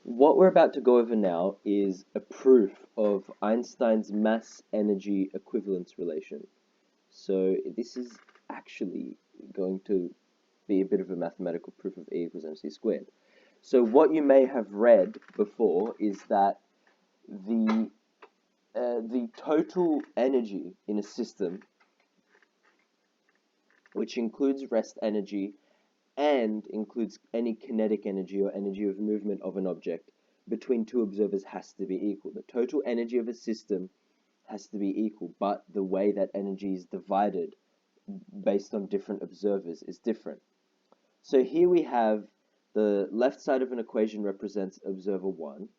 What we're about to go over now is a proof of Einstein's mass-energy equivalence relation. So this is actually going to be a bit of a mathematical proof of E equals mc squared. So what you may have read before is that the the total energy in a system, which includes rest energy and includes any kinetic energy or energy of movement of an object between two observers, has to be equal. The total energy of a system has to be equal, but the way that energy is divided based on different observers is different. So here we have the left side of an equation represents observer 1,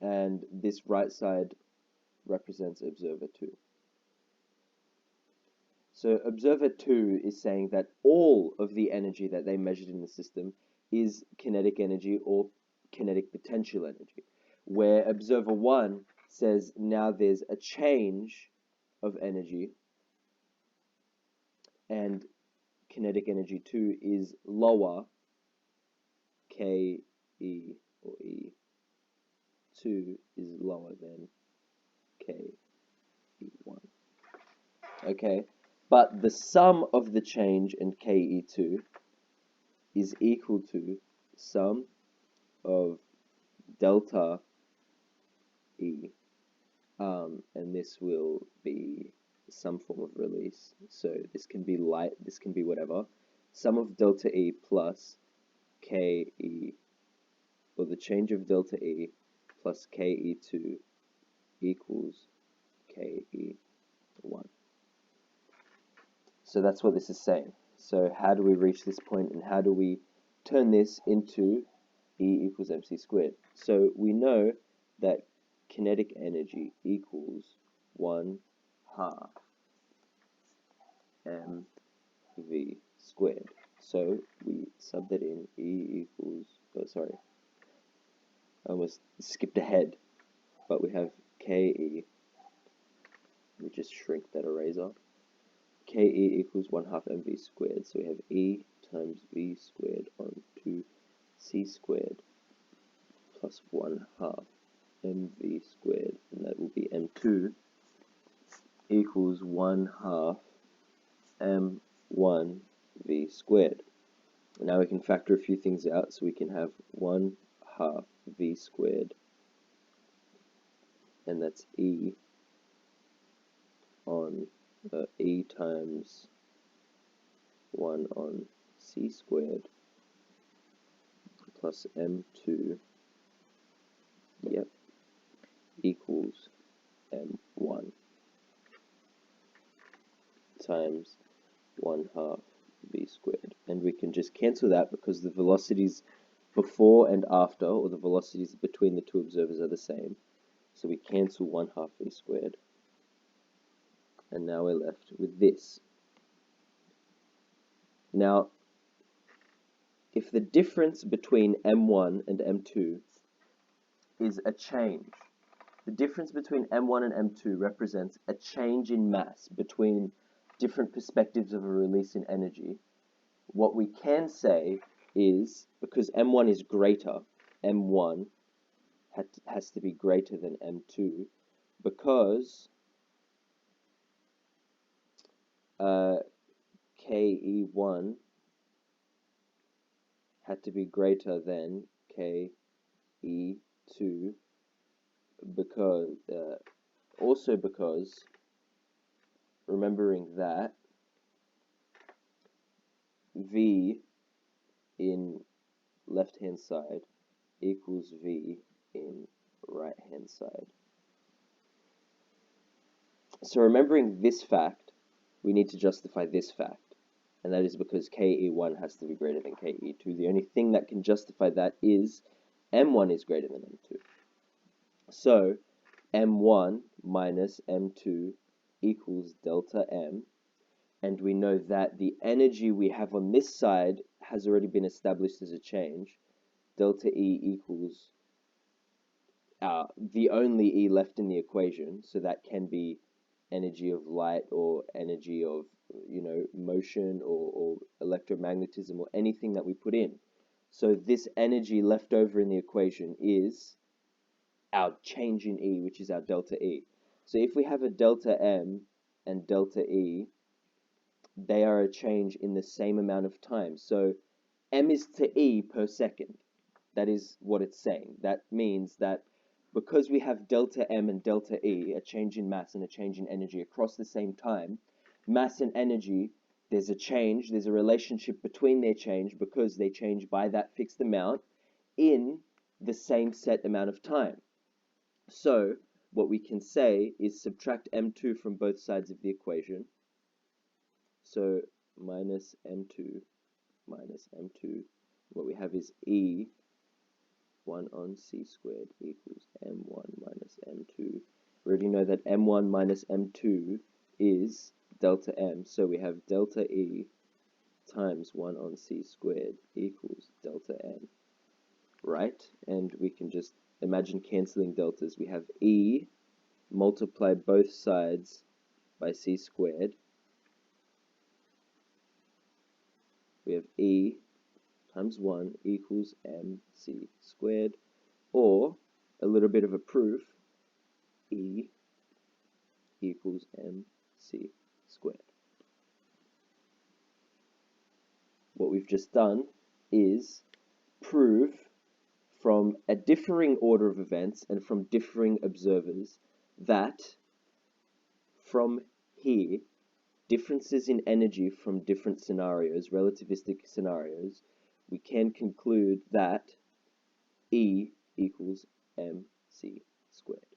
and this right side represents observer 2. So observer 2 is saying that all of the energy that they measured in the system is kinetic energy or kinetic potential energy, where observer 1 says now there's a change of energy and kinetic energy 2 is lower, Ke or E2 is lower than Ke1. Okay, but the sum of the change in Ke2 is equal to sum of delta E, and this will be some form of release. So this can be light, this can be whatever. Sum of delta E plus Ke, or the change of delta E plus Ke2 equals Ke1. So that's what this is saying. So how do we reach this point, and how do we turn this into E equals mc squared? So we know that kinetic energy equals 1/2 mv squared. So we sub that in, E equals, oh sorry, I almost skipped ahead, but we have Ke, we just shrink that eraser, Ke equals 1/2 mv squared, so we have E times v squared on 2c squared plus 1/2 mv squared, and that will be m2 equals 1/2 m1 v squared. Now we can factor a few things out, so we can have 1/2 v squared, and that's E on E times 1 on c squared plus m2, yep, equals m1 times 1/2 v squared. And we can just cancel that because the velocities before and after, or the velocities between the two observers, are the same. So we cancel 1/2 v squared. And now we're left with this. Now, if the difference between m1 and m2 is a change, the difference between m1 and m2 represents a change in mass between different perspectives of a release in energy, what we can say is, because m1 is greater, m1 has to be greater than m2, because Ke1 had to be greater than Ke2, because also because, remembering that V in left hand side equals V in right hand side. So remembering this fact, we need to justify this fact, and that is because Ke1 has to be greater than Ke2. The only thing that can justify that is m1 is greater than m2. So m1 minus m2 equals delta m, and we know that the energy we have on this side has already been established as a change. Delta E equals the only E left in the equation, so that can be energy of light or energy of, motion or electromagnetism or anything that we put in. So this energy left over in the equation is our change in E, which is our delta E. So if we have a delta M and delta E, they are a change in the same amount of time. So M is to E per second. That is what it's saying. That means that because we have delta M and delta E, a change in mass and a change in energy across the same time, mass and energy, there's a change, there's a relationship between their change because they change by that fixed amount in the same set amount of time. So what we can say is subtract M2 from both sides of the equation. So minus M2 minus M2. What we have is E 1 on C squared equals M1 minus M2. We already know that M1 minus M2 is delta M. So we have delta E times 1 on C squared equals delta M. Right? And we can just imagine cancelling deltas. We have E multiply both sides by C squared. We have E times 1 equals mc squared, or a little bit of a proof, E equals mc squared. What we've just done is prove from a differing order of events and from differing observers that from here, differences in energy from different scenarios, relativistic scenarios, we can conclude that E equals mc squared.